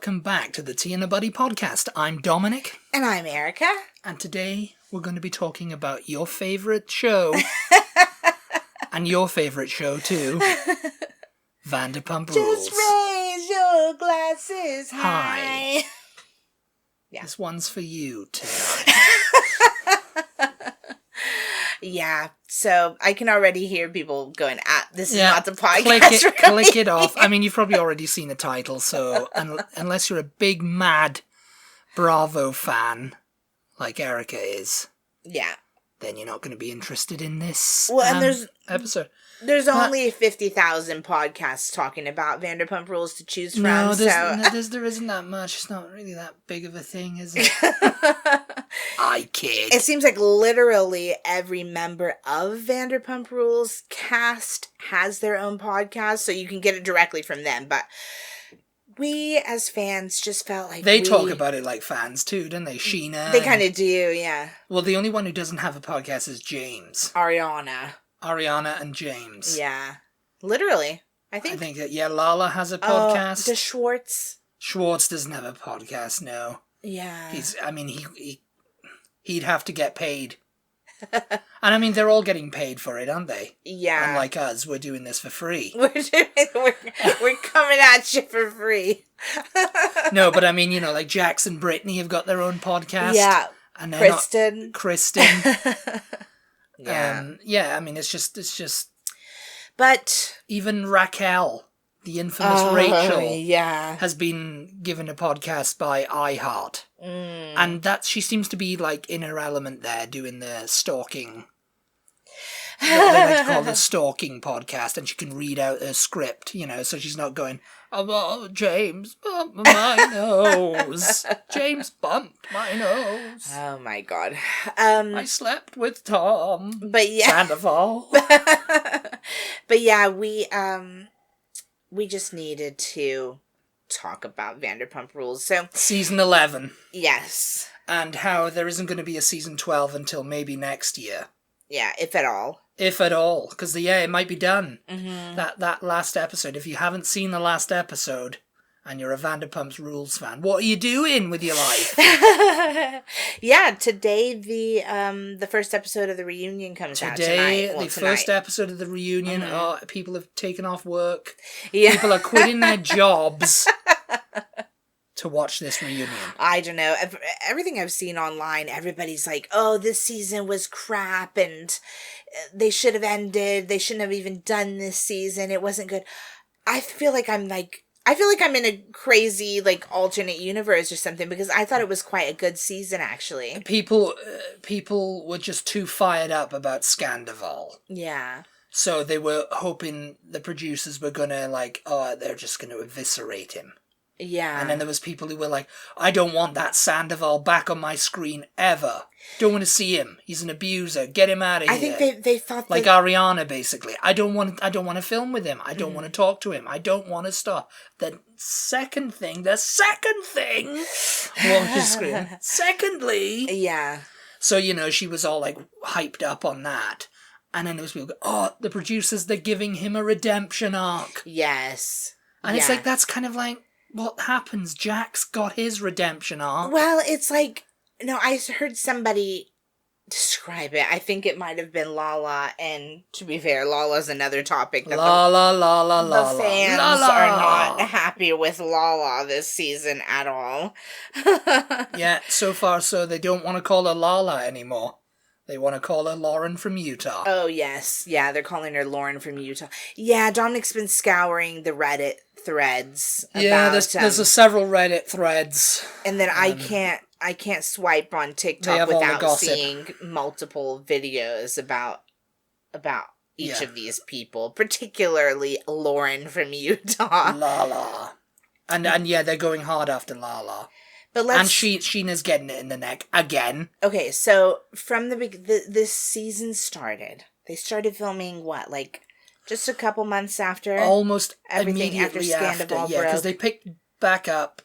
welcome back to the Tea and a Buddy podcast. I'm Dominic. And I'm Erica. And today we're going to be talking about your favourite show. And your favourite show too. Vanderpump Rules. Just raise your glasses high. Hi. Yeah. This one's for you too. Yeah, so I can already hear people going, this is not the podcast. Click it off. I mean, you've probably already seen the title, so unless you're a big, mad Bravo fan, like Erica is, then you're not going to be interested in this episode. There's only 50,000 podcasts talking about Vanderpump Rules to choose from. There isn't that much. It's not really that big of a thing, is it? I kid. It seems like literally every member of Vanderpump Rules cast has their own podcast, so you can get it directly from them. But we, as fans, just felt like they talk about it like fans too, don't they? Sheena. They kind of do, yeah. Well, the only one who doesn't have a podcast is James. Ariana and James. Yeah. Literally. I think that, Lala has a podcast. Does Schwartz? Schwartz doesn't have a podcast, no. Yeah. He'd have to get paid. And I mean, they're all getting paid for it, aren't they? Yeah. Unlike us, we're doing this for free. We're coming at you for free. No, but I mean, like Jax and Brittany have got their own podcast. Yeah. And Kristen. Yeah. I mean, it's just. But even Raquel, the infamous Rachel, has been given a podcast by iHeart, and that she seems to be like in her element there, doing the stalking. They like to call the stalking podcast, and she can read out her script, so she's not going, "Oh, James bumped my nose. James bumped my nose. Oh my God. I slept with Tom. But yeah, Sandoval." But yeah, we just needed to talk about Vanderpump Rules. So season 11. Yes. And how there isn't going to be a season 12 until maybe next year. Yeah, if at all. If at all. Because, it might be done. Mm-hmm. That last episode. If you haven't seen the last episode and you're a Vanderpump Rules fan, what are you doing with your life? Yeah, today the first episode of the reunion comes out tonight. Today, first episode of the reunion. Mm-hmm. Oh, people have taken off work. Yeah. People are quitting their jobs to watch this reunion. I don't know. Everything I've seen online, everybody's like, oh, this season was crap and they should have ended. They shouldn't have even done this season. It wasn't good. I feel like I'm in a crazy, alternate universe or something, because I thought it was quite a good season, actually. People were just too fired up about Scandival. Yeah. So they were hoping the producers were gonna, they're just gonna eviscerate him. Yeah. And then there was people who were like, I don't want that Sandoval back on my screen ever. Don't want to see him. He's an abuser. Get him out of here. I think they thought like Ariana, basically. I don't want to film with him. I don't want to talk to him. I don't want to stop. The second thing. Well, just scream. Secondly. Yeah. So, she was all hyped up on that. And then there was people go, the producers, they're giving him a redemption arc. Yes. And it's that's kind of what happens? Jax got his redemption arc. Well, it's I heard somebody describe it. I think it might have been Lala, and to be fair, Lala's another topic that the fans are not happy with Lala this season at all. Yeah, so far so they don't want to call her Lala anymore. They want to call her Lauren from Utah. Oh, yes. Yeah, they're calling her Lauren from Utah. Yeah, Dominic's been scouring the Reddit threads. Yeah, there's several Reddit threads. And then I can't swipe on TikTok without seeing multiple videos about each of these people, particularly Lauren from Utah. Lala. And they're going hard after Lala. But Sheena's getting it in the neck again. Okay, so from this season started, they started filming just a couple months after? Almost everything after Scandival broke. Yeah, because they picked back up,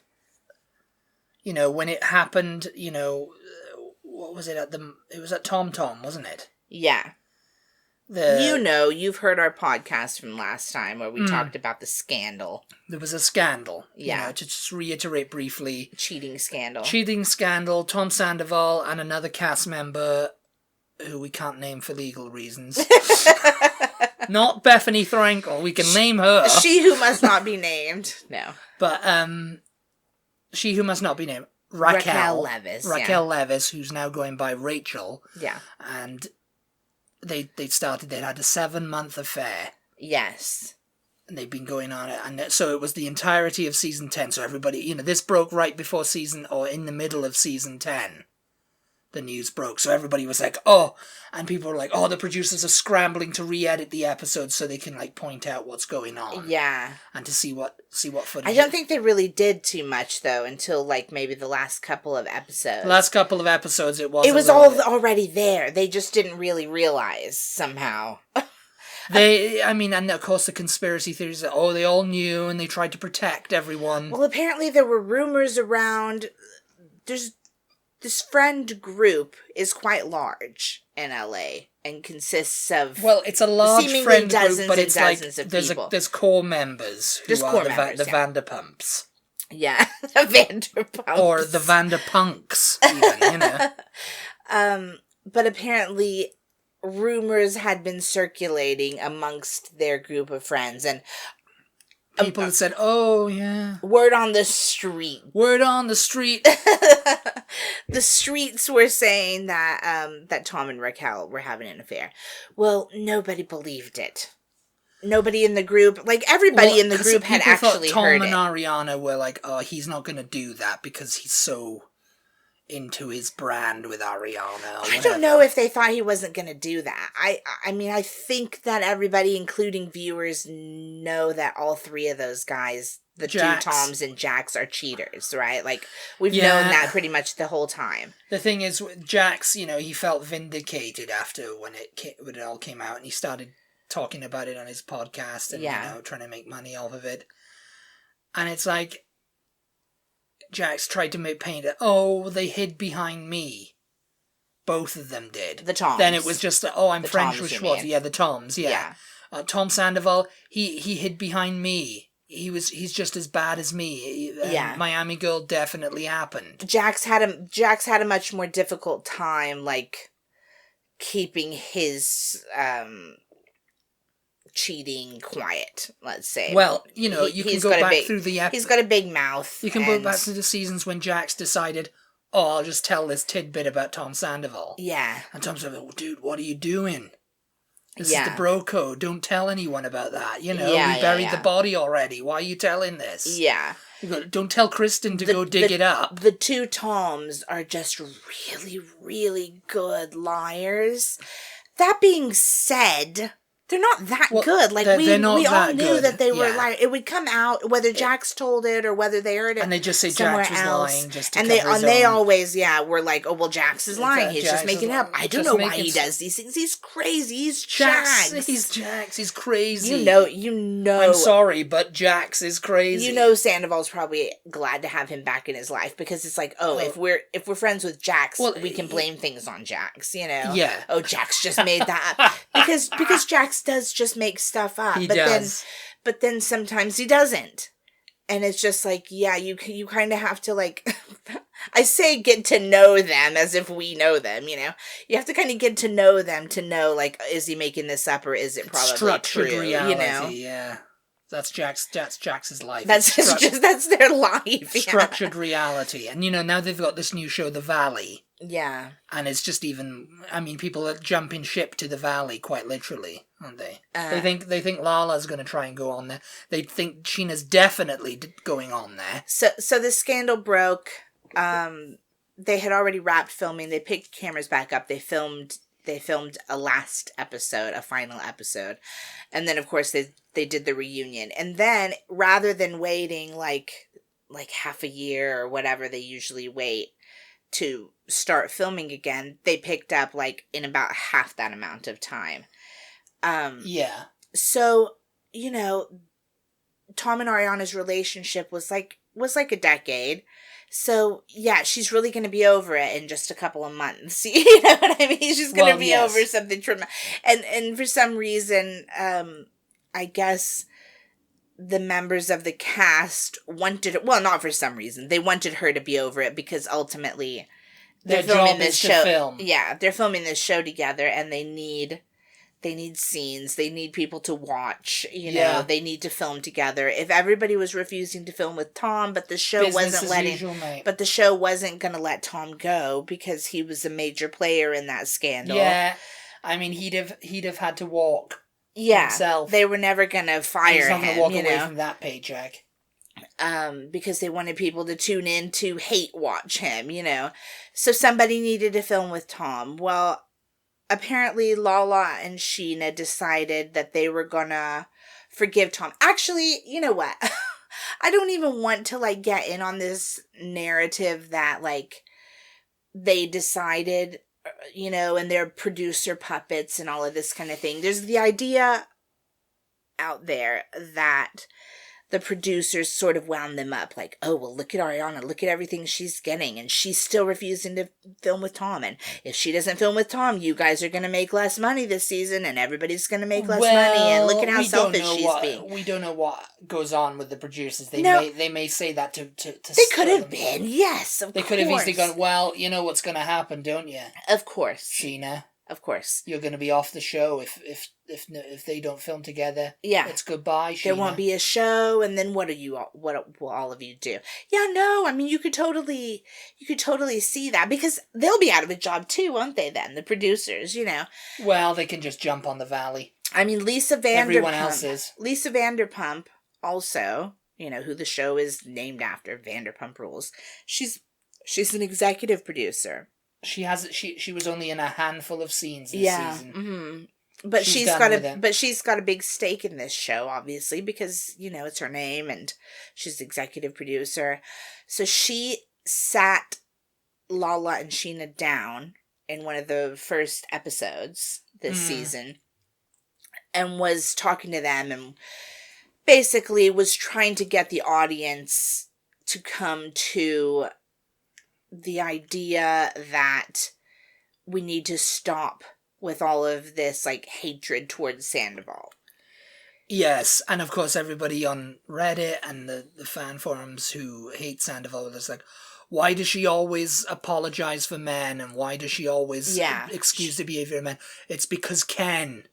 when it happened, what was it it was at Tom Tom, wasn't it? Yeah. You've heard our podcast from last time where we talked about the scandal. There was a scandal. Yeah. To just reiterate briefly. Cheating scandal. Tom Sandoval and another cast member who we can't name for legal reasons. Not Bethany Thrankel. We can name her. She who must not be named. No. But, she who must not be named. Raquel Levis, who's now going by Rachel. Yeah. And they'd had a 7-month affair. Yes. And they'd been going on it. And so it was the entirety of season 10. So everybody, this broke right before in the middle of season 10. The news broke. So everybody was like, oh, and people were like, oh, the producers are scrambling to re-edit the episodes so they can, point out what's going on. Yeah. And to see what footage. I don't think they really did too much, though, until, maybe the last couple of episodes. The last couple of episodes, it was already there. They just didn't really realize, somehow. And of course the conspiracy theories that, they all knew and they tried to protect everyone. Well, apparently there were rumors around, this friend group is quite large in LA and consists of... Well, it's a large friend group, but it's there's core members who are the Vanderpumps. Yeah, the Vanderpumps. Or the Vanderpunks, even, But apparently rumors had been circulating amongst their group of friends, and people had said, oh, yeah. Word on the street. The streets were saying that Tom and Raquel were having an affair. Well, nobody believed it. Nobody in the group, everybody in the group had actually heard it. Tom and Ariana were like, oh, he's not going to do that because he's so into his brand with Ariana. I don't know if they thought he wasn't going to do that. I mean, I think that everybody, including viewers, know that all three of those guys, the Jax. 2 Toms and Jax, are cheaters, right? We've known that pretty much the whole time. The thing is, Jax, he felt vindicated after when it all came out, and he started talking about it on his podcast and, trying to make money off of it. And it's like, Jax tried to paint it, they hid behind me. Both of them did. The Toms. Then it was just, I'm friends with Schwartz. Yeah, the Toms, yeah. Tom Sandoval, he hid behind me. He's just as bad as me. Miami Girl definitely happened. Jax had a much more difficult time, keeping his, cheating quiet, let's say. Well, you can go back through the... He's got a big mouth. You can go back through the seasons when Jax decided, I'll just tell this tidbit about Tom Sandoval. Yeah. And Tom Sandoval, dude, what are you doing? This is the bro code. Don't tell anyone about that. We buried the body already. Why are you telling this? Yeah. Don't tell Kristen to go dig it up. The 2 Toms are just really, really good liars. That being said... They're not that good. We all knew that they were lying. It would come out whether Jax told it or whether they heard it. And they just say Jax was lying just to they always were like, oh well, Jax is lying. He's just making it up. I don't know why he does these things. He's crazy. He's Jax. He's Jax. He's crazy. You know. I'm sorry, but Jax is crazy. Sandoval's probably glad to have him back in his life because it's like, if we're friends with Jax, we can blame things on Jax. Yeah. Oh, Jax just made that up because Jax does just make stuff up. He does. But then sometimes he doesn't. And it's just you kind of have to I say get to know them as if we know them, You have to kind of get to know them to know, is he making this up or is it probably structured true, reality, yeah. That's Jax's life. That's their life. Structured reality. And, now they've got this new show, The Valley. Yeah. And it's just people are jumping ship to the Valley, quite literally, aren't they? They think Lala's going to try and go on there. They think Sheena's definitely going on there. So the scandal broke. They had already wrapped filming. They picked cameras back up. They filmed a last episode, a final episode. And then, of course, they did the reunion. And then, rather than waiting like half a year or whatever they usually wait to start filming again, they picked up in about half that amount of time. Yeah. So, Tom and Ariana's relationship was like a decade. So, yeah, she's really going to be over it in just a couple of months. You know what I mean? She's going to be over something traumatic. And for some reason, I guess the members of the cast wanted, well, not for some reason, they wanted her to be over it because ultimately they're filming this show. Yeah, they're filming this show together and they need scenes. They need people to watch. You know, they need to film together. If everybody was refusing to film with Tom, but the show wasn't going to let Tom go because he was a major player in that scandal. Yeah, I mean, he'd have had to walk. Himself. They were never going to fire him. He's not going to walk away from that paycheck. Because they wanted people to tune in to hate watch him. You know, so somebody needed to film with Tom. Well, apparently Lala and Sheena decided that they were gonna forgive Tom. Actually, you know what? I don't even want to, like, get in on this narrative that, like, they decided, you know, and they're producer puppets and all of this kind of thing. There's the idea out there that the producers sort of wound them up, like, oh, well, look at Ariana, look at everything she's getting, and she's still refusing to film with Tom, and if she doesn't film with Tom, you guys are going to make less money this season, and everybody's going to make less money, and look at how selfish she's being. We don't know what goes on with the producers. They may say that to they could have been, yes, of course. They could have easily gone, well, you know what's going to happen, don't you? Of course. Sheena. Of course. You're going to be off the show if they don't film together. Yeah. It's goodbye, Sheena. There won't be a will then what will all of you do? Yeah, no, I mean, you could totally see that because they'll be out of a job too, won't they then? The producers, you know. Well, they can just jump on the Valley. I mean, Everyone else is. Lisa Vanderpump also, you know, who the show is named after, Vanderpump Rules. She's an executive producer. She was only in a handful of scenes this season. Mm-hmm. But she's got a big stake in this show, obviously, because, you know, it's her name and she's executive producer. So she sat Lala and Sheena down in one of the first episodes this season and was talking to them and basically was trying to get the audience to come to the idea that we need to stop with all of this, like, hatred towards Sandoval. Yes, and of course everybody on Reddit and the fan forums who hate Sandoval is like, why does she always apologize for men, and why does she always excuse the behavior of men? It's because Ken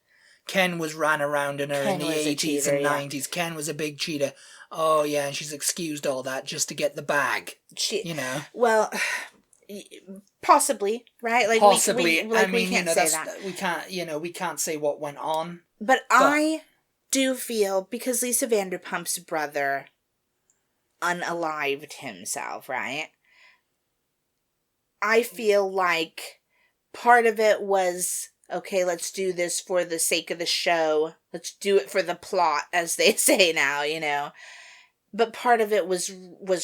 was ran around in her in the 80s and 90s. Ken was a big cheater. Oh, yeah, and she's excused all that just to get the bag, you know? Well, possibly, right? Like, possibly. We can't say that. We can't say what went on. But I do feel, because Lisa Vanderpump's brother unalived himself, right? I feel like part of it was, okay, let's do this for the sake of the show. Let's do it for the plot, as they say now, you know. But part of it was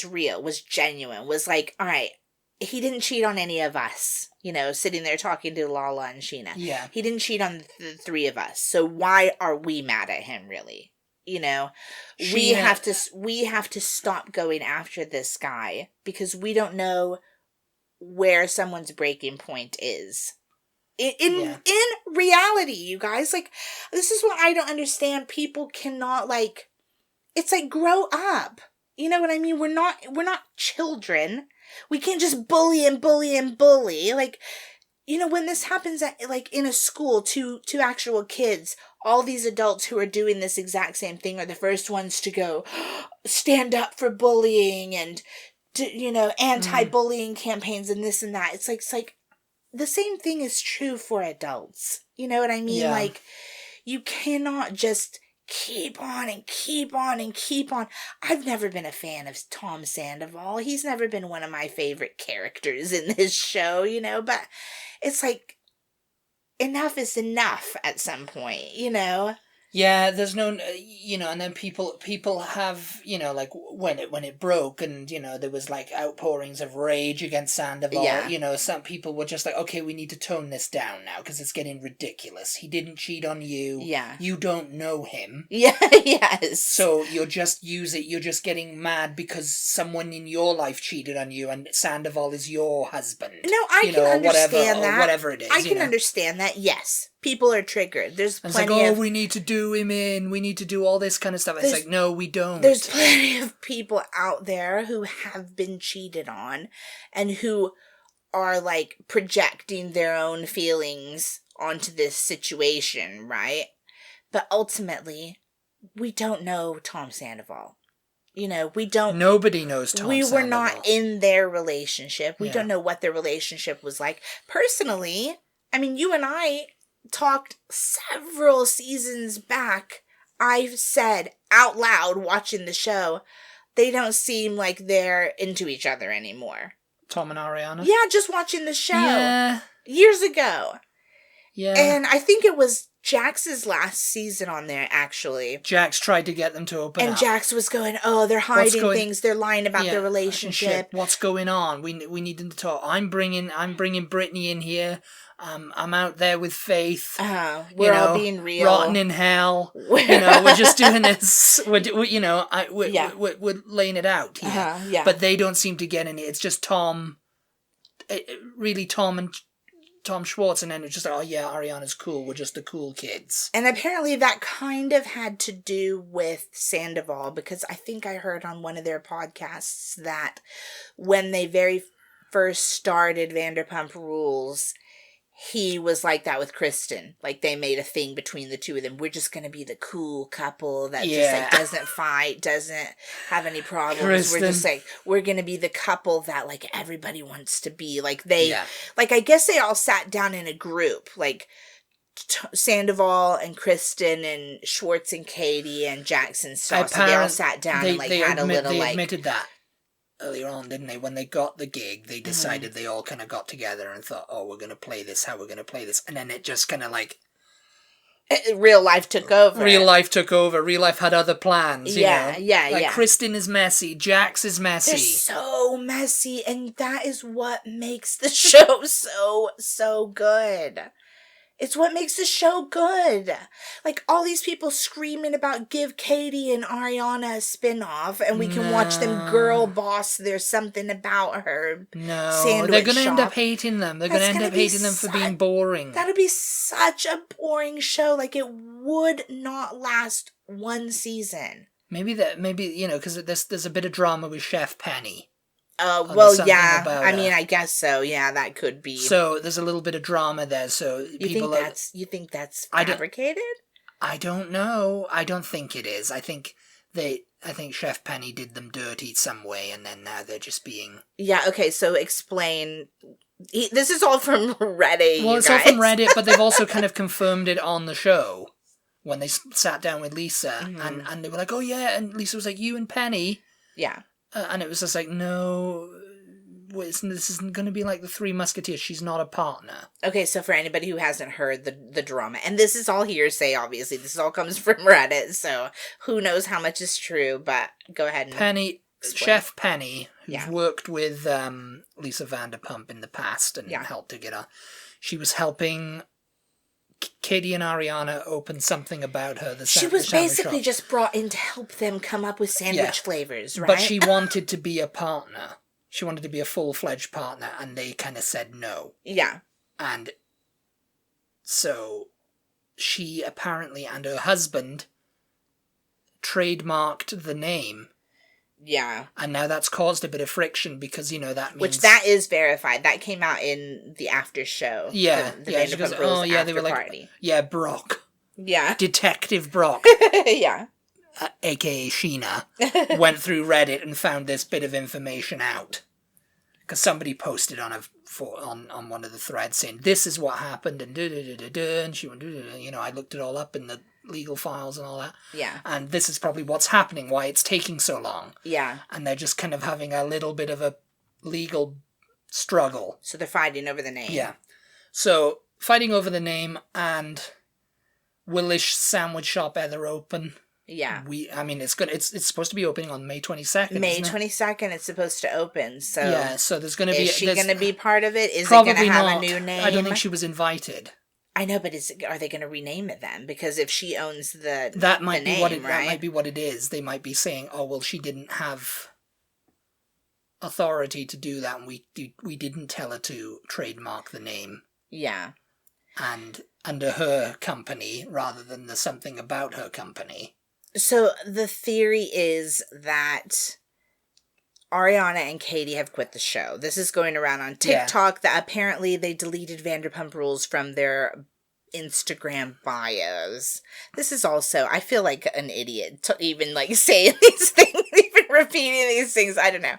real, was genuine, was like, all right, he didn't cheat on any of us, you know, sitting there talking to Lala and Sheena. Yeah. He didn't cheat on the three of us. So why are we mad at him, really? You know, we have to stop going after this guy because we don't know where someone's breaking point is. In reality, you guys, like, this is what I don't understand. People cannot, like, it's like, grow up. You know what I mean? We're not children. We can't just bully and bully and bully. Like, you know, when this happens at, like, in a school to actual kids, all these adults who are doing this exact same thing are the first ones to go stand up for bullying and, you know, anti-bullying campaigns and this and that. It's like the same thing is true for adults. You know what I mean? Yeah. Like, you cannot just keep on and keep on and keep on. I've never been a fan of Tom Sandoval. He's never been one of my favorite characters in this show, you know, but it's like, enough is enough at some point, you know? Yeah, there's no, and then people have, like when it broke, and there was like outpourings of rage against Sandoval. Yeah. Some people were just like, okay, we need to tone this down now because it's getting ridiculous. He didn't cheat on you. Yeah. You don't know him. Yeah. Yes. So you're just getting mad because someone in your life cheated on you, and Sandoval is your husband. No, I can understand that. Or whatever it is. I can understand that. Yes, people are triggered. There's it's plenty like, of. We need to do him in. We need to do all this kind of stuff. It's like, no, we don't. There's plenty of people out there who have been cheated on, and who are like projecting their own feelings onto this situation, right? But ultimately, we don't know Tom Sandoval. We don't... Nobody knows Tom Sandoval. We were not in their relationship. We don't know what their relationship was like. Personally, I mean, you and I talked several seasons back. I've said out loud watching the show, they don't seem like they're into each other anymore. Tom and Ariana? Yeah, just watching the show. Yeah. Years ago. Yeah. And I think it was Jax's last season on there, actually. Jax tried to get them to open up. And Jax was going, oh, they're hiding things. They're lying about their relationship. What's going on? We need them to talk. I'm bringing Brittany in here. I'm out there with Faith. We're all being real. Rotten in hell. We're just doing this. We're laying it out here. Yeah. But they don't seem to get any. It's just Tom. Really, Tom and Tom Schwartz, and then it's just like, oh yeah, Ariana's cool. We're just the cool kids. And apparently that kind of had to do with Sandoval, because I think I heard on one of their podcasts that when they very first started Vanderpump Rules, he was like that with Kristen. Like, they made a thing between the two of them. We're just going to be the cool couple that just like doesn't fight, doesn't have any problems. Kristen. We're just like, we're going to be the couple that like everybody wants to be. Like like I guess they all sat down in a group, like Sandoval and Kristen and Schwartz and Katie and Jackson stuff. So they all sat down and like had a little like... They admitted that earlier on, didn't they? When they got the gig, they decided they all kind of got together and thought, oh, we're going to play this, how we're going to play this. And then it just kind of like... Real life took over. Real life took over. Real life had other plans, Yeah. Kristen is messy. Jax is messy. They're so messy, and that is what makes the show so good. It's what makes the show good. Like, all these people screaming about give Katie and Ariana a spinoff, and we can watch them girl boss There's Something About Her sandwich they're going to shop. end up hating them. They're going to end up hating them for being boring. That'd be such a boring show. Like, it would not last one season. Maybe because there's a bit of drama with Chef Penny. Well, yeah. I mean, I guess so. Yeah, that could be. So there's a little bit of drama there. So you think that's fabricated? I don't know. I don't think it is. I think Chef Penny did them dirty some way, and then now they're just being... Yeah. Okay. So explain. This is all from Reddit. Well, it's all from Reddit, but they've also kind of confirmed it on the show when they sat down with Lisa, and they were like, "Oh yeah," and Lisa was like, "You and Penny." Yeah. And it was just like, no, this isn't going to be like the Three Musketeers. She's not a partner. Okay, so for anybody who hasn't heard the drama, and this is all hearsay, obviously. This all comes from Reddit, so who knows how much is true, but go ahead and Chef Penny, who's worked with Lisa Vanderpump in the past and helped to get her. She was helping Katie and Ariana opened something about her. She was basically just brought in to help them come up with sandwich flavors, right? But she wanted to be a partner. She wanted to be a full-fledged partner, and they kind of said no. Yeah. And so she apparently and her husband trademarked the name. Yeah. And now that's caused a bit of friction because, that means... Which that is verified. That came out in the after show. Yeah. The Vanderpump Rules they were like... Party. Yeah, Brock. Yeah. Detective Brock. Yeah. A.k.a. Sheena, went through Reddit and found this bit of information out. Because somebody posted on one of the threads saying, this is what happened, and and she went, I looked it all up in the legal files and all that. Yeah. And this is probably what's happening, why it's taking so long. Yeah. And they're just kind of having a little bit of a legal struggle. So they're fighting over the name. Yeah. So, fighting over the name, and Willish sandwich shop ever open? Yeah. It's supposed to be opening on May 22nd. May isn't it? 22nd it's supposed to open. So yeah, so there's going to be. Is she going to be part of it? Is it probably going to have not. a new name? I don't think she was invited. I know, but are they going to rename it then? Because if she owns the that might the be name, what it. right? That might be what it is. They might be saying, "Oh well, she didn't have authority to do that, and we didn't tell her to trademark the name." Yeah. And under her company rather than the something about her company. So the theory is that Ariana and Katie have quit the show. This is going around on TikTok that apparently they deleted Vanderpump Rules from their Instagram bios. This is also, I feel like an idiot to even like saying these things, even repeating these things. I don't know.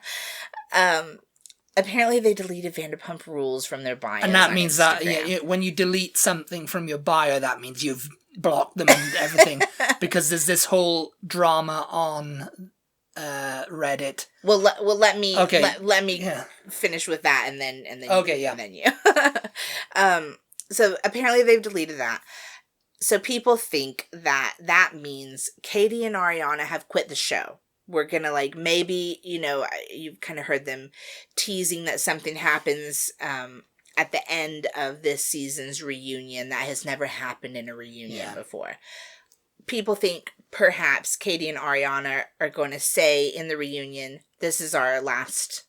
Apparently they deleted Vanderpump Rules from their bios. And that means Instagram. that when you delete something from your bio, that means you've blocked them and everything. Because there's this whole drama on Reddit. Well, let me finish with that, and then okay, and then you. So apparently they've deleted that. So people think that means Katie and Ariana have quit the show. We're gonna maybe you've kind of heard them teasing that something happens at the end of this season's reunion that has never happened in a reunion before. People think perhaps Katie and Ariana are going to say in the reunion, "This is our last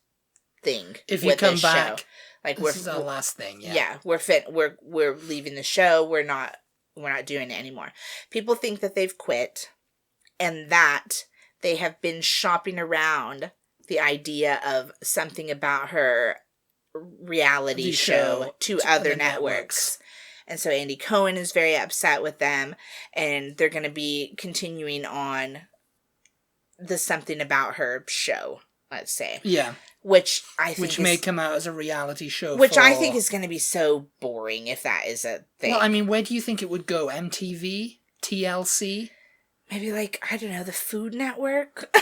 thing." If you come back, show. This is our last thing. Yeah, we're leaving the show. We're not doing it anymore. People think that they've quit, and that they have been shopping around the idea of something about her reality show to other networks. And so Andy Cohen is very upset with them, and they're going to be continuing on the something about her show, let's say. Yeah. Which I think may come out as a reality show. Which I think is going to be so boring if that is a thing. Well, I mean, where do you think it would go? MTV? TLC? Maybe I don't know, the Food Network?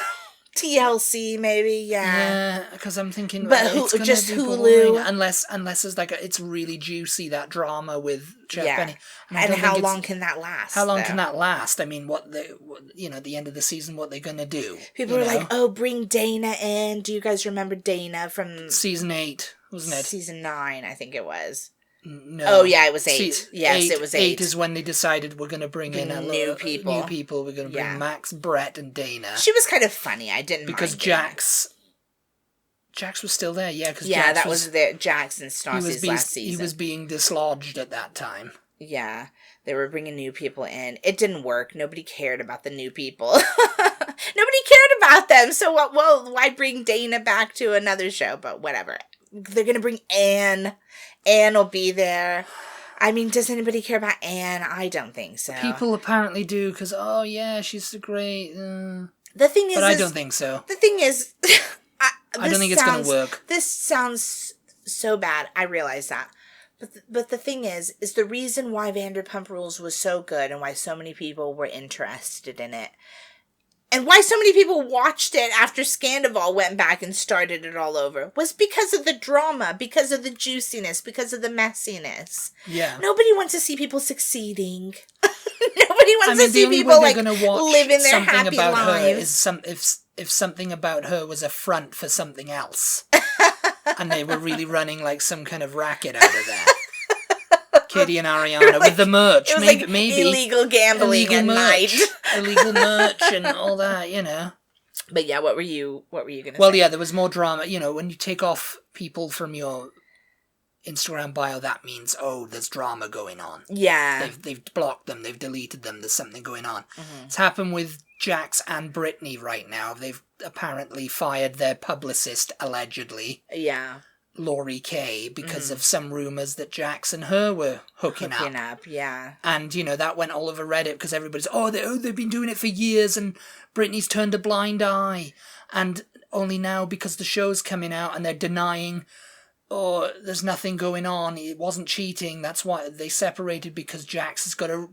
TLC, maybe, Yeah, because I'm thinking, but it's gonna just be Hulu, boring, unless it's it's really juicy, that drama with Jeff Benny. And how long can that last? How long can that last? I mean, at the end of the season, what they're gonna do? People are like, "Oh, bring Dana in." Do you guys remember Dana from season 8? Wasn't it? Season 9, I think it was. No. Oh yeah, it was 8. Yes, it was 8. 8 is when they decided we're going to bring in new people. New people. We're going to bring Max, Brett, and Dana. She was kind of funny. I didn't because mind Jax was still there. Yeah, because that was there. Jax and Stassi's last season. He was being dislodged at that time. Yeah, they were bringing new people in. It didn't work. Nobody cared about the new people. Nobody cared about them. So well, why bring Dana back to another show? But whatever. They're gonna bring Anne. Anne will be there. I mean, does anybody care about Anne? I don't think so. People apparently do, because, she's so great. The thing is... But I don't think so. The thing is... I don't think it's going to work. This sounds so bad. I realize that. But the thing is the reason why Vanderpump Rules was so good and why so many people were interested in it, and why so many people watched it after Scandival went back and started it all over, was because of the drama, because of the juiciness, because of the messiness. Yeah. Nobody wants to see people succeeding. Nobody wants to see people living their happy lives. If something about her was a front for something else, and they were really running some kind of racket out of that. Katie and Ariana with the merch, it was maybe illegal gambling at night, illegal merch and all that, But yeah, what were you gonna say? Well, yeah, there was more drama. When you take off people from your Instagram bio, that means there's drama going on. Yeah, they've blocked them, they've deleted them. There's something going on. Mm-hmm. It's happened with Jax and Brittany right now. They've apparently fired their publicist, allegedly. Yeah. Laurie Kay, because of some rumours that Jax and her were hooking up. Yeah. And, that went all over Reddit because everybody's, they've been doing it for years and Britney's turned a blind eye. And only now, because the show's coming out and they're denying, there's nothing going on, it wasn't cheating, that's why they separated, because Jax has got a,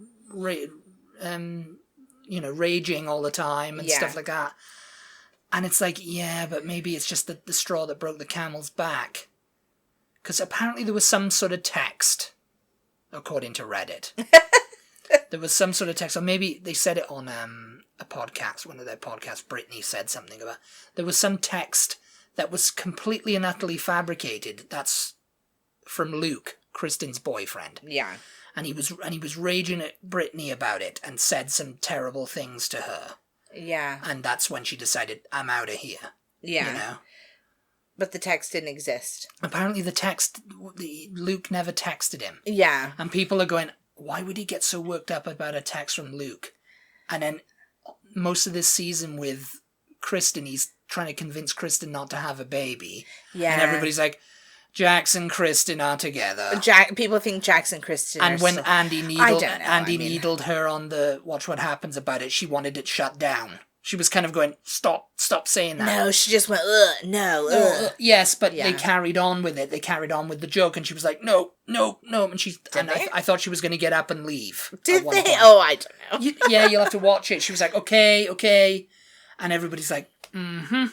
raging all the time and stuff like that. And it's but maybe it's just the straw that broke the camel's back. Because apparently there was some sort of text, according to Reddit, There was some sort of text, or maybe they said it on a podcast, one of their podcasts. Brittany said something about, there was some text that was completely and utterly fabricated. That's from Luke, Kristen's boyfriend. Yeah. And he was raging at Brittany about it and said some terrible things to her. Yeah. And that's when she decided, I'm out of here. Yeah. You know? But the text didn't exist. Apparently Luke never texted him. Yeah. And people are going, why would he get so worked up about a text from Luke? And then most of this season with Kristen, he's trying to convince Kristen not to have a baby. Yeah. And everybody's like, Jax and Kristen are together. People think Jax and Kristen and when Andy needled her on the Watch What Happens about it, she wanted it shut down. She was kind of going, stop saying that. No, she just went, no. Yes, but they carried on with it. They carried on with the joke, and she was like, no. And I thought she was going to get up and leave. Did they? Oh, I don't know. You'll have to watch it. She was like, okay. And everybody's like, mm-hmm.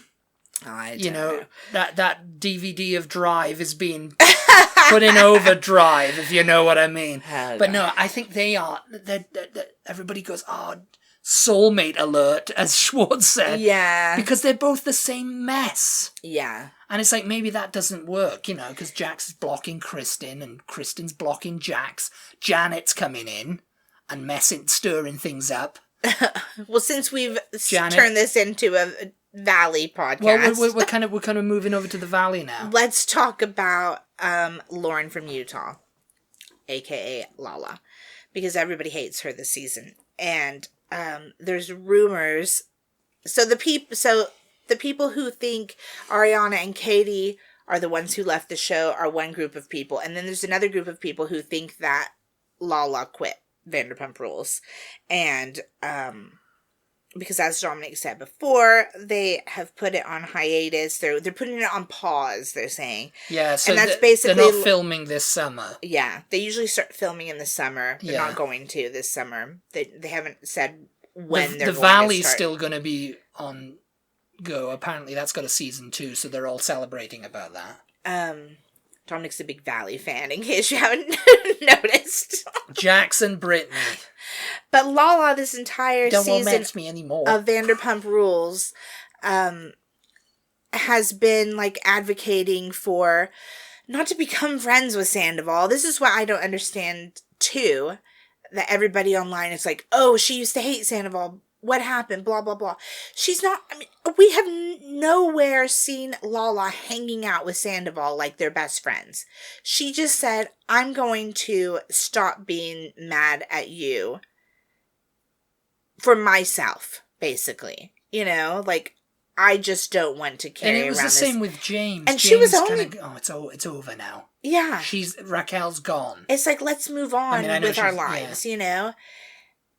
I don't know. That DVD of Drive is being put in overdrive, if you know what I mean. But no, I think they are. Everybody goes, oh, soulmate alert, as Schwartz said. Yeah. Because they're both the same mess. Yeah. And it's like, maybe that doesn't work, because Jax is blocking Kristen and Kristen's blocking Jax. Janet's coming in and stirring things up. Well, since we've turned this into a Valley podcast. Well, we're kind of moving over to the Valley now. Let's talk about Lauren from Utah, aka Lala, because everybody hates her this season. And there's rumors. So the people who think Ariana and Katie are the ones who left the show are one group of people, and then there's another group of people who think that Lala quit Vanderpump Rules, and because as Dominic said before, they have put it on hiatus. They're putting it on pause, they're saying. Yeah, so and that's basically they're not filming this summer. Yeah, they usually start filming in the summer. They're not going to this summer. They haven't said when they're going to start. The Valley's still going to be on go. Apparently that's got a season 2, so they're all celebrating about that. Dominic's a big Valley fan, in case you haven't noticed. Jackson Brittany. But Lala, this entire season me anymore. of Vanderpump Rules, has been advocating for not to become friends with Sandoval. This is what I don't understand too. That everybody online is like, oh, she used to hate Sandoval. What happened? Blah, blah, blah. She's not, we have nowhere seen Lala hanging out with Sandoval like they're best friends. She just said, I'm going to stop being mad at you for myself, basically. I just don't want to carry around. And it was the same with James. And James she was only... it's over now. Yeah. Raquel's gone. It's like, let's move on with our lives,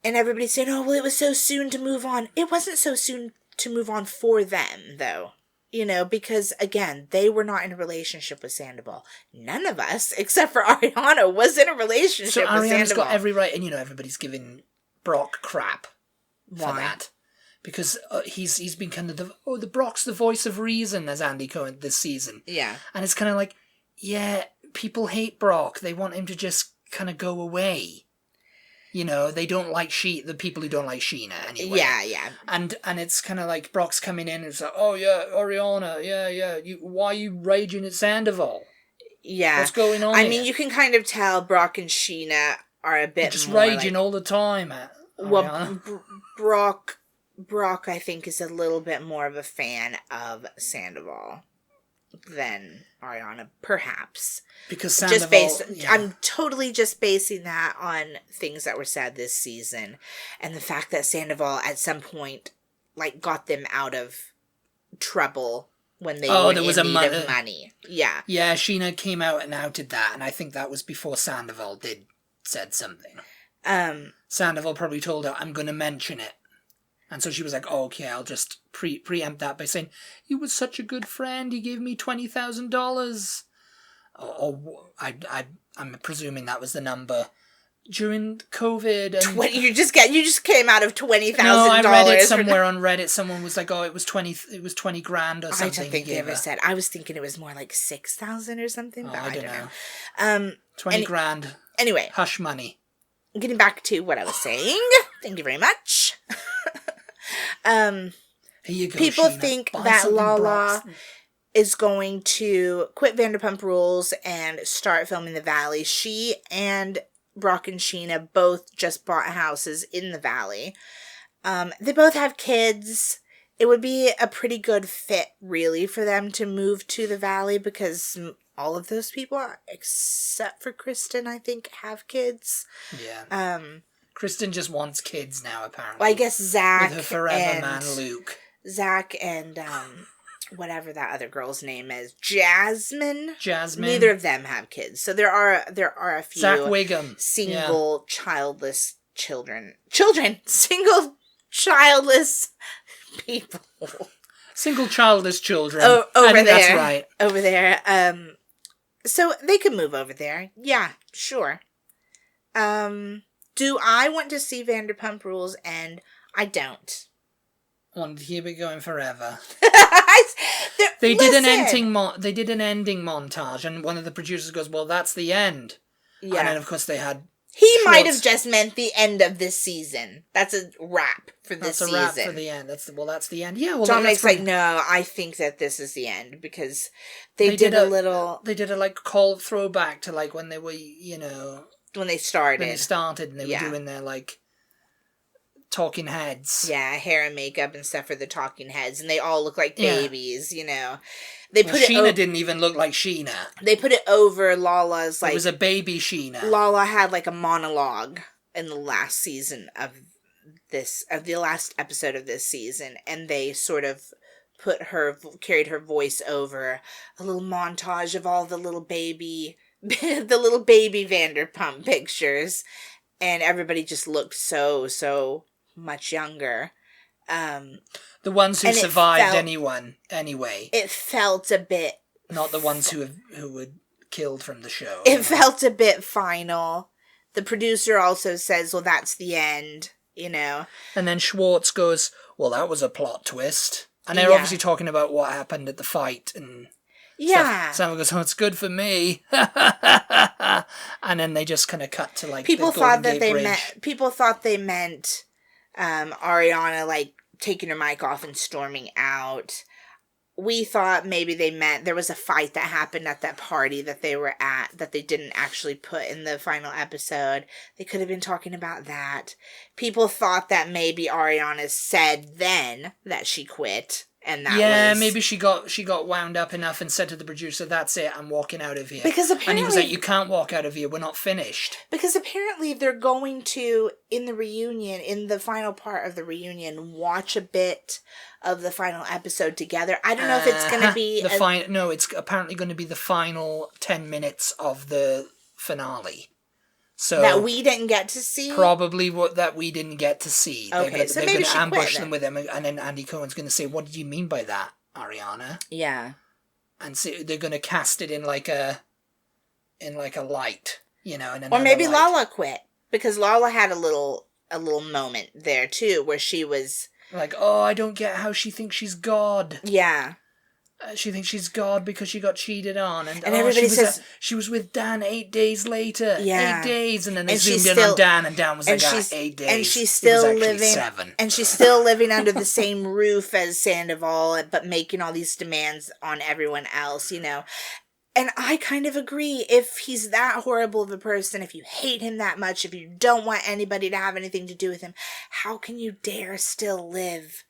And everybody's saying, oh, well, it was so soon to move on. It wasn't so soon to move on for them, though. Because, again, they were not in a relationship with Sandoval. None of us, except for Ariana, was in a relationship with Sandoval. Ariana's got every right, and, everybody's giving Brock crap for that. Because he's been kind of the Brock's the voice of reason, as Andy Cohen this season. Yeah. And it's kind of like, yeah, people hate Brock. They want him to just kind of go away. They don't like the people who don't like Sheena anyway. Yeah. And it's kind of like Brock's coming in and it's like, oh yeah, Ariana, yeah. Why are you raging at Sandoval? Yeah. What's going on here? You can kind of tell Brock and Sheena are a bit They're just raging all the time at Ariana. Well, Brock, I think, is a little bit more of a fan of Sandoval than Ariana, perhaps. Because Sandoval... I'm totally just basing that on things that were said this season. And the fact that Sandoval, at some point, got them out of trouble when they were in need of money. Yeah. Yeah, Sheena came out and outed that, and I think that was before Sandoval said something. Sandoval probably told her, I'm going to mention it. And so she was like, oh, okay, I'll just preempt that by saying, he was such a good friend, he gave me $20,000. I'm presuming that was the number during COVID. And you just came out of $20,000. No, I read it somewhere on Reddit. Someone was like, oh, it was 20 grand or something. I don't think they ever said. I was thinking it was more like 6,000 or something, but I don't know. 20 grand. Anyway. Hush money. getting back to what I was saying. Thank you very much. Here you go, People Sheena. think Buy that something, Lala Brox. is going to quit Vanderpump Rules and start filming the Valley. She and Brock and Sheena both just bought houses in the Valley. They both have kids. It would be a pretty good fit, really, for them to move to the Valley because all of those people, except for Kristen, I think, have kids. Yeah. Kristen just wants kids now, apparently. Well, I guess Zach with her forever man, Luke. Zach and whatever that other girl's name is, Jasmine. Jasmine. Neither of them have kids, so there are a few Zach Wiggum. single childless children, single childless people. Single childless children. Over there. That's right. Over there. So they could move over there. Yeah, sure. Do I want to see Vanderpump Rules end? I don't. I want to keep it going forever. They did an ending montage, and one of the producers goes, "Well, that's the end." Yeah. And then, of course, they had. He might have just meant the end of this season. That's a wrap for this season. That's a wrap for the end. That's the end. Yeah. Well, Dominic's like, no, I think that this is the end because they did a little. They did a call throwback to when they were when they started. And they were doing their talking heads. Yeah, hair and makeup and stuff for the talking heads, and they all look like babies. They put Sheena didn't even look like Sheena. They put it over Lala's It was a baby Sheena. Lala had a monologue in the last season of the last episode of this season, and they sort of carried her voice over a little montage of all the little baby Vanderpump pictures, and everybody just looked so much younger. The ones who survived anyway. It felt a bit... Not the ones who were killed from the show. It felt a bit final. The producer also says, well, that's the end, And then Schwartz goes, well, that was a plot twist. And they're obviously talking about what happened at the fight and... Yeah. Someone goes, oh, it's good for me. And then they just kind of cut to people thought that they meant Ariana taking her mic off and storming out. We thought maybe they meant there was a fight that happened at that party that they were at that they didn't actually put in the final episode. They could have been talking about that. People thought that maybe Ariana said then that she quit. And that maybe she got wound up enough and said to the producer, that's it, I'm walking out of here. Because apparently... And he was like, you can't walk out of here, we're not finished. Because apparently they're going to, in the final part of the reunion, watch a bit of the final episode together. I don't know if it's going to be... No, it's apparently going to be the final 10 minutes of the finale. So that we didn't get to see? Probably that we didn't get to see. Okay, they're going to ambush them with him, and then Andy Cohen's going to say, what did you mean by that, Ariana? Yeah. And so they're going to cast it in a light, and or maybe Lala quit, because Lala had a little moment there, too, where she was... oh, I don't get how she thinks she's God. Yeah. She thinks she's God because she got cheated on. And everybody says... she was with Dan 8 days later. Yeah. 8 days. And then they zoomed in on Dan, and Dan was 8 days. And she's still living... 7. And she's still living under the same roof as Sandoval, but making all these demands on everyone else, And I kind of agree. If he's that horrible of a person, if you hate him that much, if you don't want anybody to have anything to do with him, how can you dare still live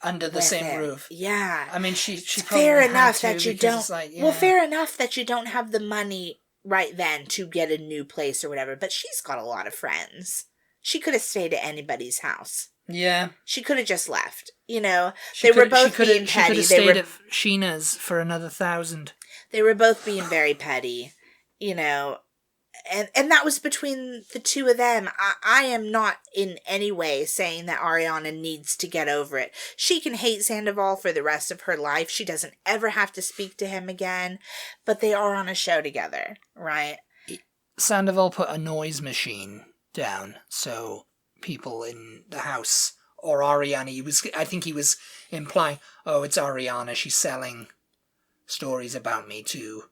under the same roof? Yeah. I mean, she fair enough that you don't. Well, fair enough that you don't have the money right then to get a new place or whatever. But she's got a lot of friends. She could have stayed at anybody's house. Yeah. She could have just left. They were both being petty. She could have stayed at Sheena's for another 1,000. They were both being very petty, And that was between the two of them. I am not in any way saying that Ariana needs to get over it. She can hate Sandoval for the rest of her life. She doesn't ever have to speak to him again. But they are on a show together, right? Sandoval put a noise machine down so people in the house, or Ariana, I think he was implying, oh, it's Ariana, she's selling stories about me to...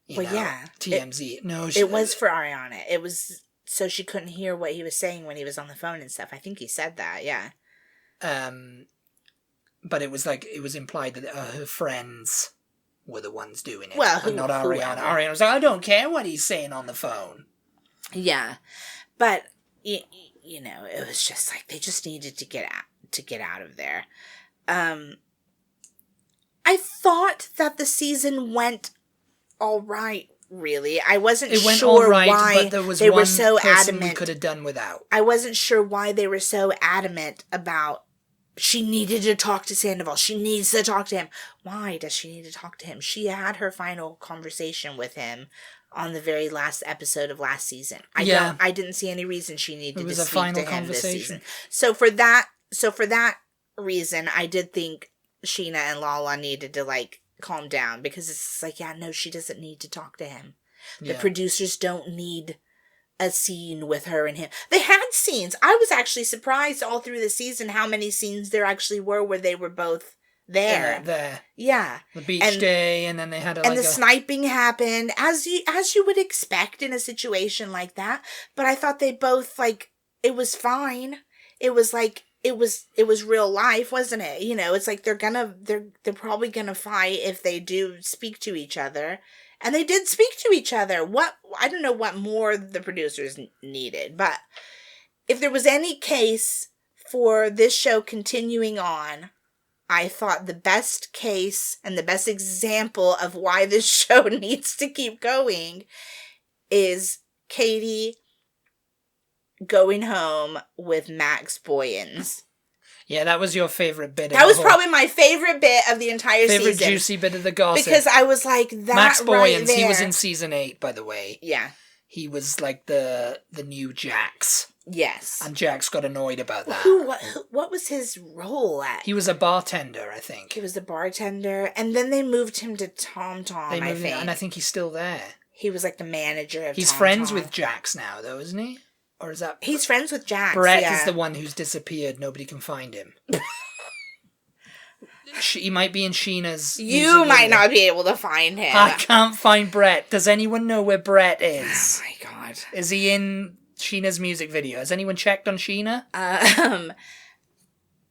TMZ. It was for Ariana. It was so she couldn't hear what he was saying when he was on the phone and stuff. I think he said that, yeah. But it was implied that her friends were the ones doing it. Well, and not Ariana. Ariana was like, I don't care what he's saying on the phone. Yeah. But, you know, it was just like, they just needed to get out of there. I thought that the season went all right, really. I wasn't sure why but there was they one were so person adamant. We could have done without. I wasn't sure why they were so adamant about she needed to talk to Sandoval. She needs to talk to him. Why does she need to talk to him? She had her final conversation with him on the very last episode of last season. I didn't see any reason she needed to speak to him this season. So for that reason, I did think Sheena and Lala needed to, like, calm down, because it's like, yeah, no, she doesn't need to talk to him. The producers don't need a scene with her and him. They had scenes. I was actually surprised all through the season how many scenes there actually were where they were both there. Yeah. The beach day, and then they had the sniping happened, as you would expect in a situation like that. But I thought they both, like, it was fine. It was like, it was real life, wasn't it? You know, it's like they're probably gonna fight if they do speak to each other. And they did speak to each other. I don't know what more the producers needed, but if there was any case for this show continuing on, I thought the best case and the best example of why this show needs to keep going is Katie going home with Max Boyens. Yeah, that was your favorite bit. That was probably my favorite bit of the entire season. Favorite juicy bit of the gossip. Because I was like, that Max Boyens, right there. he was in season 8, by the way. Yeah. He was like the new Jax. Yes. And Jax got annoyed about that. What was his role at? He was a bartender, I think. He was a bartender. And then they moved him to Tom Tom, I think. And I think he's still there. He was like the manager of He's Tom friends Tom. with Jax now, though, isn't he? Or is that... He's friends with Jax, Brett is the one who's disappeared. Nobody can find him. He might be in Sheena's... You might not be able to find him. I can't find Brett. Does anyone know where Brett is? Oh my god. Is he in Sheena's music video? Has anyone checked on Sheena?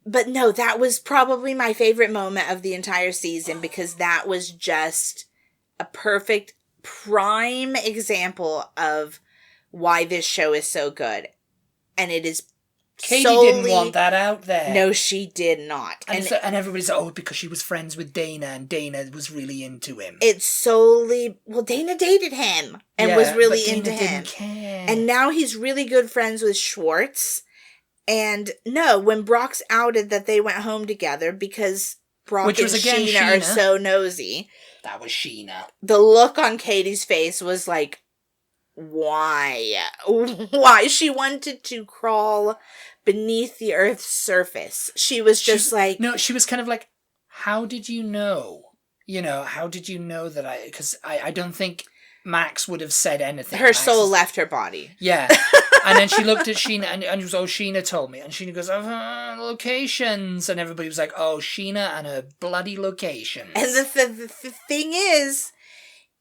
But no, that was probably my favorite moment of the entire season, because that was just a perfect prime example of why this show is so good. And it is Katie didn't want that out there. No, she did not. And everybody's like, oh, because she was friends with Dana, and Dana was really into him. It's solely... Well, Dana dated him and was really into him. Didn't care. And now he's really good friends with Schwartz. And no, when Brock's outed that they went home together because Brock and Sheena are so nosy. That was Sheena. The look on Katie's face was like, why? Why? She wanted to crawl beneath the Earth's surface. She was just like... No, she was kind of like, how did you know? You know, how did you know that I... Because I don't think Max would have said anything. Her soul left her body. Yeah. And then she looked at Sheena and she was, oh, Sheena told me. And Sheena goes, locations. And everybody was like, oh, Sheena and her bloody locations. And the thing is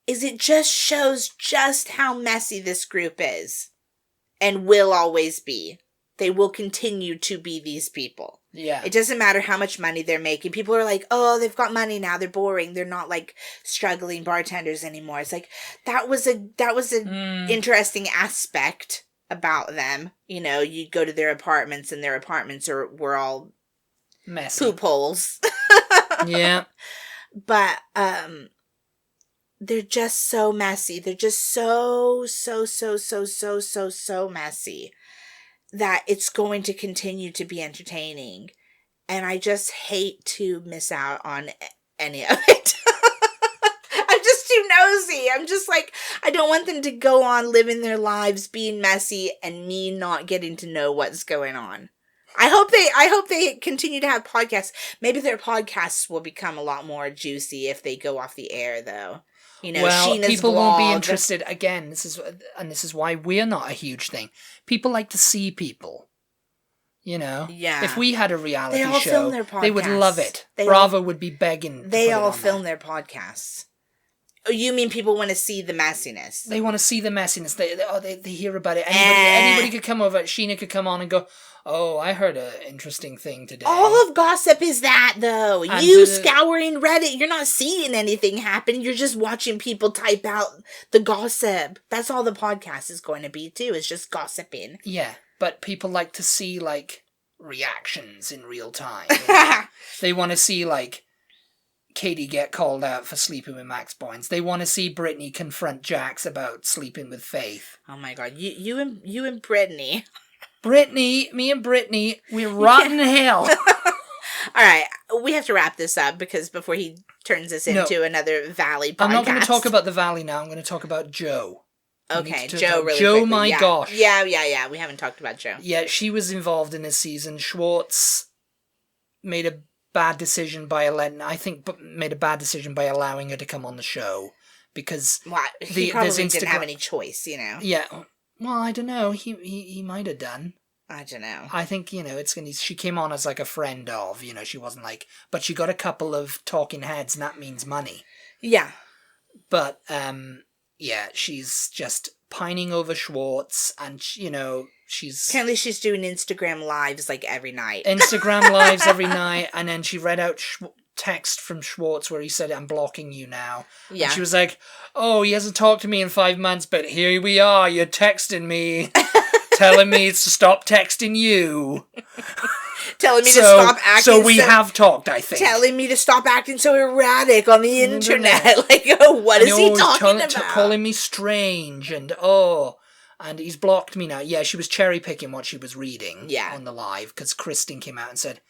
it just shows just how messy this group is. And will always be. They will continue to be these people. Yeah. It doesn't matter how much money they're making. People are like, oh, they've got money now. They're boring. They're not like struggling bartenders anymore. It's like, that was an interesting aspect about them. You know, you go to their apartments and their apartments were all messy poop holes. Yeah. But, they're just so messy. They're just so messy that it's going to continue to be entertaining. And I just hate to miss out on any of it. I'm just too nosy. I'm just like, I don't want them to go on living their lives being messy and me not getting to know what's going on. I hope they continue to have podcasts. Maybe their podcasts will become a lot more juicy if they go off the air, though. You know, well, Sheena's people vlog. Won't be interested. Again, this is why we're not a huge thing. People like to see people. You know? Yeah. If we had a reality show, film their podcasts. They would love it. Bravo would be begging. They all film their podcasts. Oh, you mean people want to see the messiness? They want to see the messiness. They hear about it. Anybody could come over. Sheena could come on and go, oh, I heard an interesting thing today. All of gossip is that, though. And you scouring Reddit, you're not seeing anything happen. You're just watching people type out the gossip. That's all the podcast is going to be, too. It's just gossiping. Yeah, but people like to see, like, reactions in real time. They want to see, like, Katie get called out for sleeping with Max Boynes. They want to see Brittany confront Jax about sleeping with Faith. Oh, my God. You and Brittany... Me and Brittany, we're rotten hell. All right, we have to wrap this up because before he turns us into another Valley podcast. I'm not going to talk about the Valley now. I'm going to talk about Jo. Okay, Jo really Jo, quickly. my gosh. Yeah. We haven't talked about Jo. Yeah, she was involved in this season. Schwartz made a bad decision by allowing her to come on the show because he probably didn't have any choice, you know. Yeah. Well, I don't know. He might have done. I don't know. I think, she came on as like a friend of, she wasn't like, but she got a couple of talking heads and that means money. Yeah. But, she's just pining over Schwartz and, she's... Apparently she's doing Instagram lives like every night. Instagram lives every night and then she read out text from Schwartz where he said, I'm blocking you now. Yeah. And she was like, oh, he hasn't talked to me in 5 months, but here we are, you're texting me, telling me to stop texting you. Telling me to stop acting so we have talked, I think. Telling me to stop acting so erratic on the internet. Like, what is he talking about? Calling me strange and he's blocked me now. Yeah, she was cherry picking what she was reading on the live because Kristen came out and said,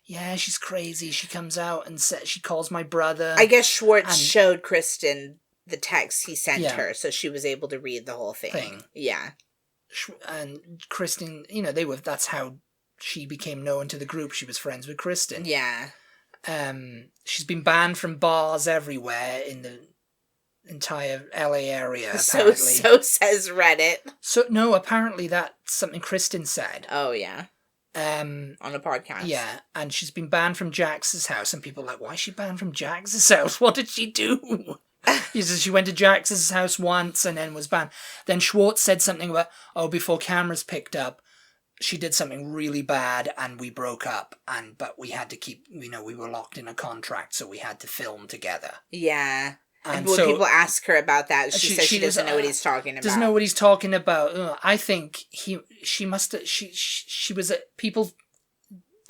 yeah, she's crazy. She comes out and she calls my brother. I guess Schwartz showed Kristen the text he sent her, so she was able to read the whole thing. Yeah. And Kristen, that's how she became known to the group. She was friends with Kristen. Yeah. She's been banned from bars everywhere in the entire LA area, apparently. So says Reddit. So, no, apparently that's something Kristen said. Oh, yeah. On a podcast. Yeah, and she's been banned from Jax's house, and people are like, why is she banned from Jax's house? What did she do? He says she went to Jax's house once and then was banned. Then Schwartz said something about, before cameras picked up, she did something really bad and we broke up, but we had to keep, we were locked in a contract, so we had to film together. Yeah. And when people ask her about that, she says she doesn't know what he's talking about. Doesn't know what he's talking about. I think she was the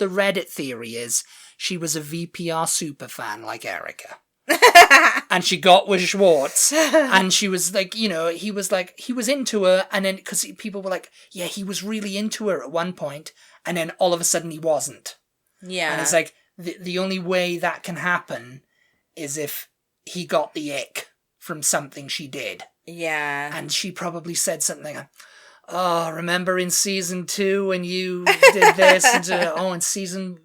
Reddit theory is she was a VPR super fan like Erica. And she got with Schwartz and she was like, he was into her, and then because people were like, yeah, he was really into her at one point, and then all of a sudden he wasn't. Yeah. And it's like, the only way that can happen is if he got the ick from something she did. Yeah. And she probably said something like, remember in season 2 when you did this? And in season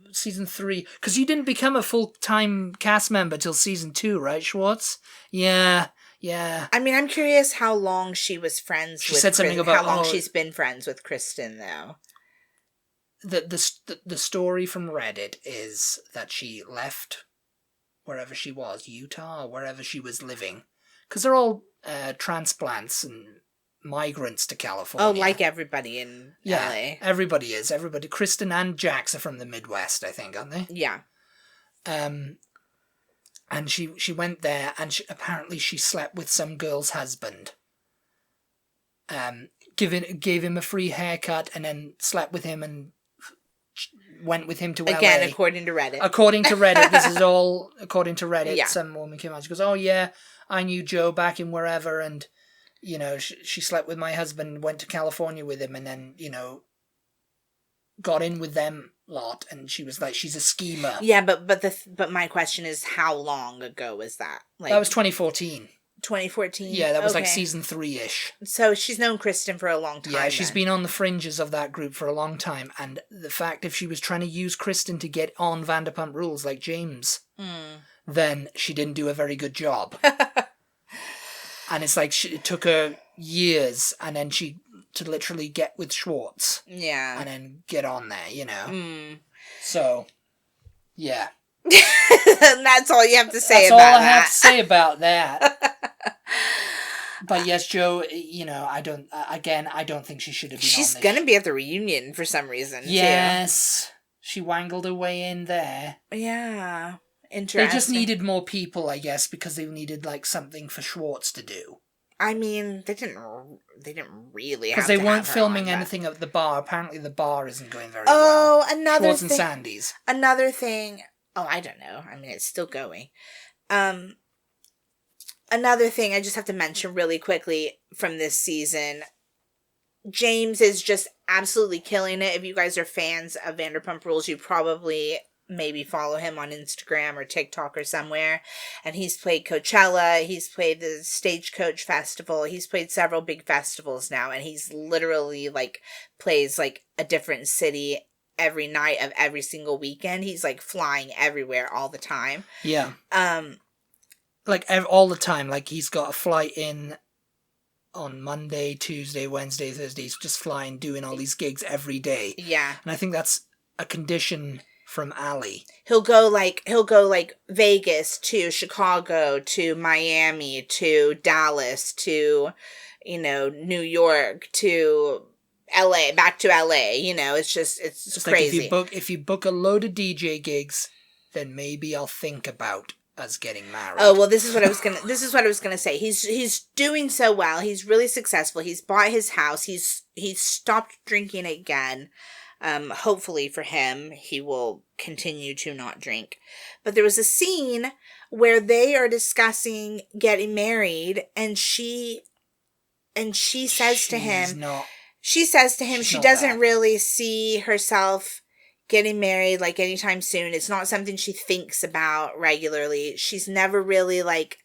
3. Because you didn't become a full-time cast member till season 2, right, Schwartz? Yeah. I mean, I'm curious how long she was friends with She said something about... How long she's been friends with Kristen, though. The story from Reddit is that she left wherever she was, Utah, or wherever she was living. Because they're all transplants and migrants to California. Oh, like everybody in LA. Everybody is. Everybody. Kristen and Jax are from the Midwest, I think, aren't they? Yeah. And she went there, and apparently she slept with some girl's husband. Gave him a free haircut, and then slept with him and went with him to LA. Again, according to Reddit. According to Reddit. This is all according to Reddit. Yeah. Some woman came out. She goes, oh, yeah, I knew Joe back in wherever, and, she slept with my husband, went to California with him, and then, got in with them lot, and she was like, she's a schemer. Yeah, but my question is, how long ago was that? That was 2014. 2014? Yeah, that was like season 3-ish. So she's known Kristen for a long time. Yeah, she's been on the fringes of that group for a long time. And the fact if she was trying to use Kristen to get on Vanderpump Rules like James, then she didn't do a very good job. And it's like it took her years and then to literally get with Schwartz. Yeah. And then get on there, So, yeah. That's all you have to say That's about all I that. have to say about that. But yes, Joe, you know, I don't think she should have been She's on this. going to be at the reunion for some reason, Yes. She wangled her way in there. Yeah. Interesting. They just needed more people, I guess, because they needed, like, something for Schwartz to do. I mean, they didn't really have to. Because they weren't have her filming on, but... anything at the bar. Apparently the bar isn't going very well. Oh, another Schwartz thing. and Sandy's. Another thing. Oh, I don't know. I mean, it's still going. Another thing I just have to mention really quickly from this season. James is just absolutely killing it. If you guys are fans of Vanderpump Rules, you probably maybe follow him on Instagram or TikTok or somewhere. And he's played Coachella. He's played the Stagecoach Festival. He's played several big festivals now. And he's literally, like, plays, like, a different city every night of every single weekend. He's, like, flying everywhere all the time. Yeah. Like, all the time. Like, he's got a flight in on Monday, Tuesday, Wednesday, Thursday. He's just flying, doing all these gigs every day. Yeah. And I think that's a condition from Ali. He'll go like Vegas to Chicago to Miami to Dallas to, you know, New York to LA, back to LA, you know, it's crazy. Like if you book a load of DJ gigs, then maybe I'll think about us getting married. Oh, well, this is what I was gonna say. He's doing so well. He's really successful. He's bought his house. He's stopped drinking again. Hopefully for him, he will continue to not drink. But there was a scene where they are discussing getting married, and she says to him, she doesn't really see herself getting married, like, anytime soon. It's not something she thinks about regularly. She's never really, like,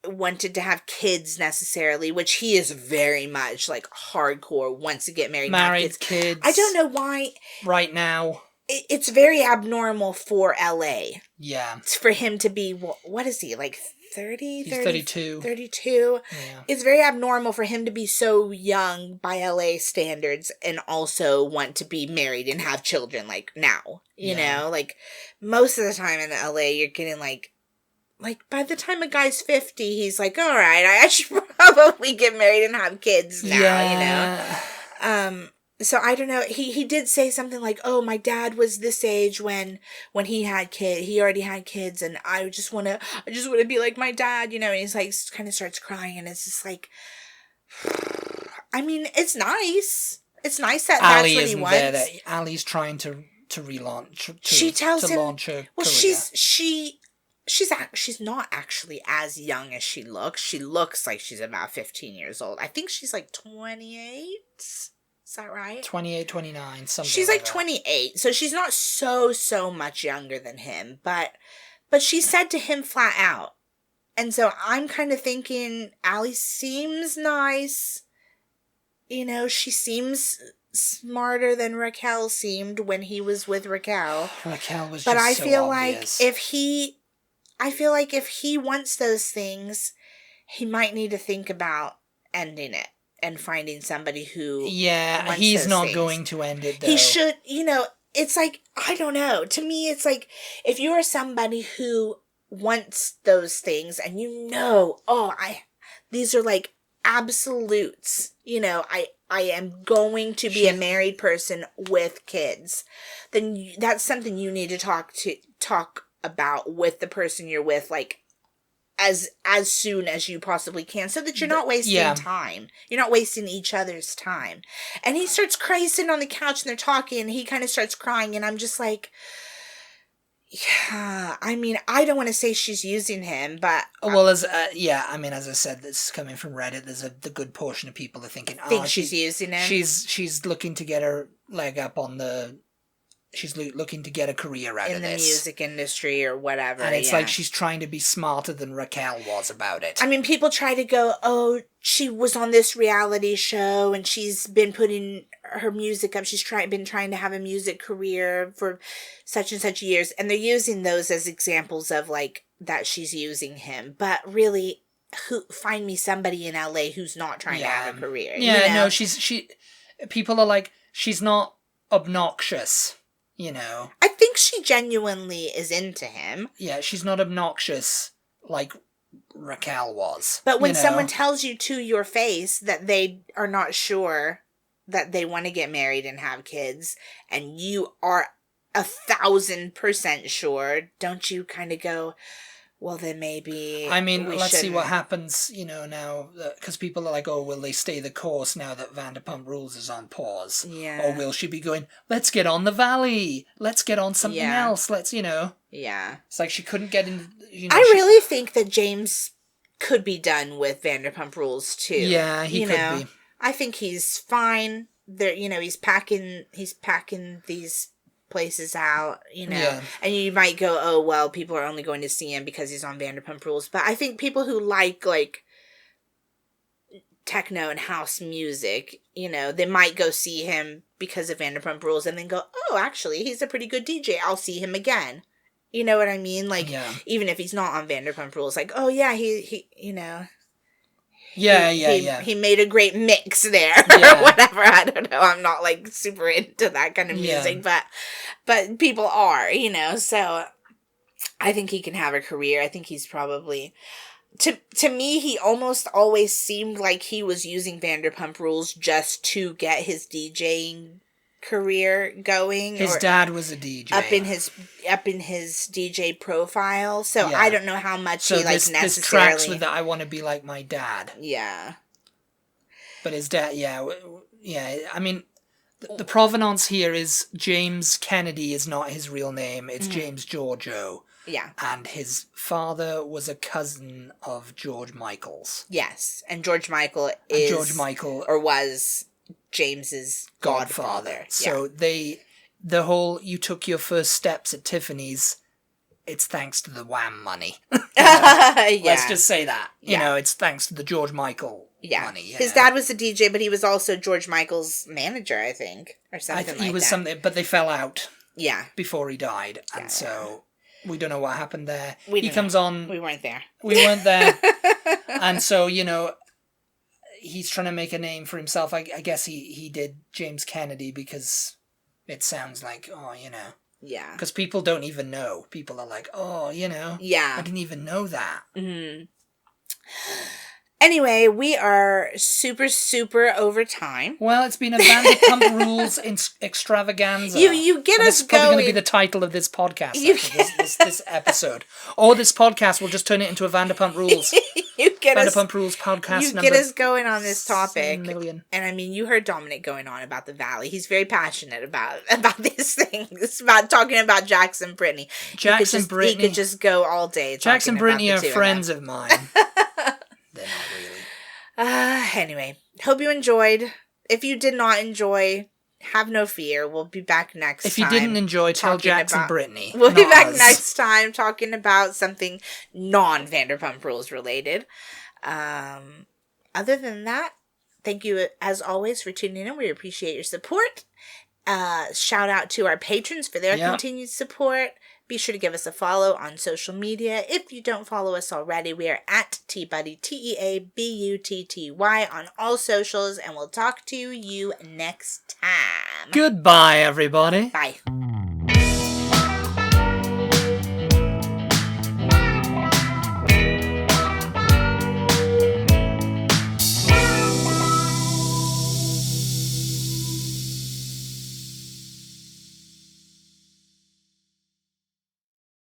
wanted to have kids necessarily, which he is very much, like, hardcore, wants to get married. Married, kids. I don't know why. Right now. It's very abnormal for LA. Yeah. It's for him to be, what is he, like 30? He's 32. 32. Yeah. It's very abnormal for him to be so young by LA standards and also want to be married and have children, like, now. You know? Like, most of the time in LA, you're getting, like, by the time a guy's 50, he's like, all right, I should probably get married and have kids now, you know? So I don't know. He did say something like, oh, my dad was this age when he had kids. He already had kids, and I just want to be like my dad, you know? And he's like, kind of starts crying, and it's just like, I mean, it's nice. It's nice that Ali that's what he wants. There, that Ali's trying to relaunch. She tells him, launch her well, career. She's not actually as young as she looks. She looks like she's about 15 years old. I think she's like 28. Is that right? 28, 29, something. She's like 28, so she's not so much younger than him. But she said to him flat out. And so I'm kind of thinking, Ali seems nice. You know, she seems smarter than Raquel seemed when he was with Raquel. Raquel was but just I so feel obvious. like if he wants those things, he might need to think about ending it and finding somebody who he's not things. Going to end it, though. He should, you know, it's like, I don't know. To me, it's like, if you are somebody who wants those things and you know, these are like absolutes, you know, I am going to be a married person with kids, then that's something you need to talk about with the person you're with, like, as soon as you possibly can, so that you're not wasting time. You're not wasting each other's time. And he starts crying, sitting on the couch, and they're talking, and he kind of starts crying, and I'm just like, yeah, I mean, I don't want to say she's using him, but... Well, as I said, this is coming from Reddit. There's the good portion of people are thinking, she's using him. She's looking to get her leg up on the... She's looking to get a career out of this. In the music industry or whatever. And it's like she's trying to be smarter than Raquel was about it. I mean, people try to go, oh, she was on this reality show and she's been putting her music up. She's been trying to have a music career for such and such years. And they're using those as examples of, like, that she's using him. But really, find me somebody in LA who's not trying to have a career. Yeah, you know? no, people are like, she's not obnoxious. you know. I think she genuinely is into him. Yeah, she's not obnoxious like Raquel was. But when you know? someone tells you to your face that they are not sure that they want to get married and have kids, and you are 1,000% sure, don't you kind of go, well, then maybe I mean, let's see what shouldn't. happens, you know, now, because people are like, oh, will they stay the course now that Vanderpump Rules is on pause? Yeah. Or will she be going, let's get on the Valley, let's get on something else, let's, you know. Yeah. It's like she couldn't get in, you know. I really think that James could be done with Vanderpump Rules, too. Yeah, he could be. I think he's fine. There, you know, he's packing these places out, you know. Yeah. And you might go, oh, well, people are only going to see him because he's on Vanderpump Rules. But I think people who like techno and house music, you know, they might go see him because of Vanderpump Rules and then go, oh, actually, he's a pretty good DJ. I'll see him again. You know what I mean? Like, even if he's not on Vanderpump Rules, like, oh, yeah, he you know. He made a great mix there or whatever. I don't know. I'm not like super into that kind of music, but people are, you know. So I think he can have a career. I think he's probably to me he almost always seemed like he was using Vanderpump Rules just to get his DJing career going. His dad was a DJ. Up in his DJ profile. So I don't know how much he necessarily. This tracks with that I want to be like my dad. Yeah. But his dad, yeah. I mean, the provenance here is James Kennedy is not his real name. It's James Giorgio. Yeah. And his father was a cousin of George Michael's. Yes. And George Michael was James's godfather. So you took your first steps at Tiffany's, it's thanks to the Wham money. Let's just say that. You know, it's thanks to the George Michael money. Yeah. His dad was a DJ, but he was also George Michael's manager, I think. Or something like that. Something, but they fell out. Yeah. Before he died. And so we don't know what happened there. He comes on. We weren't there. And so, you know, he's trying to make a name for himself. I guess he did James Kennedy because it sounds like, oh, you know. Yeah. Because people don't even know. People are like, oh, you know. Yeah. I didn't even know that. Mm-hmm. Anyway, we are super, super over time. Well, it's been a Vanderpump Rules Extravaganza. You get us going. That's probably going to be the title of this podcast. This episode. Or this podcast will just turn it into a Vanderpump Rules. Vanderpump Rules podcast number. You get us going on this topic. 7 million. And I mean, you heard Dominic going on about the Valley. He's very passionate about these things. About talking about Jax and Brittany. He could just go all day. Jax and Brittany are friends of mine. They're not really. Anyway, hope you enjoyed. If you did not enjoy, have no fear. We'll be back next time. If you didn't enjoy, tell Jax and Brittany. We'll be back next time talking about something non-Vanderpump Rules related. Other than that, thank you as always for tuning in. We appreciate your support. Shout out to our patrons for their continued support. Be sure to give us a follow on social media. If you don't follow us already, we are at TButty, TEABUTTY on all socials, and we'll talk to you next time. Goodbye, everybody. Bye.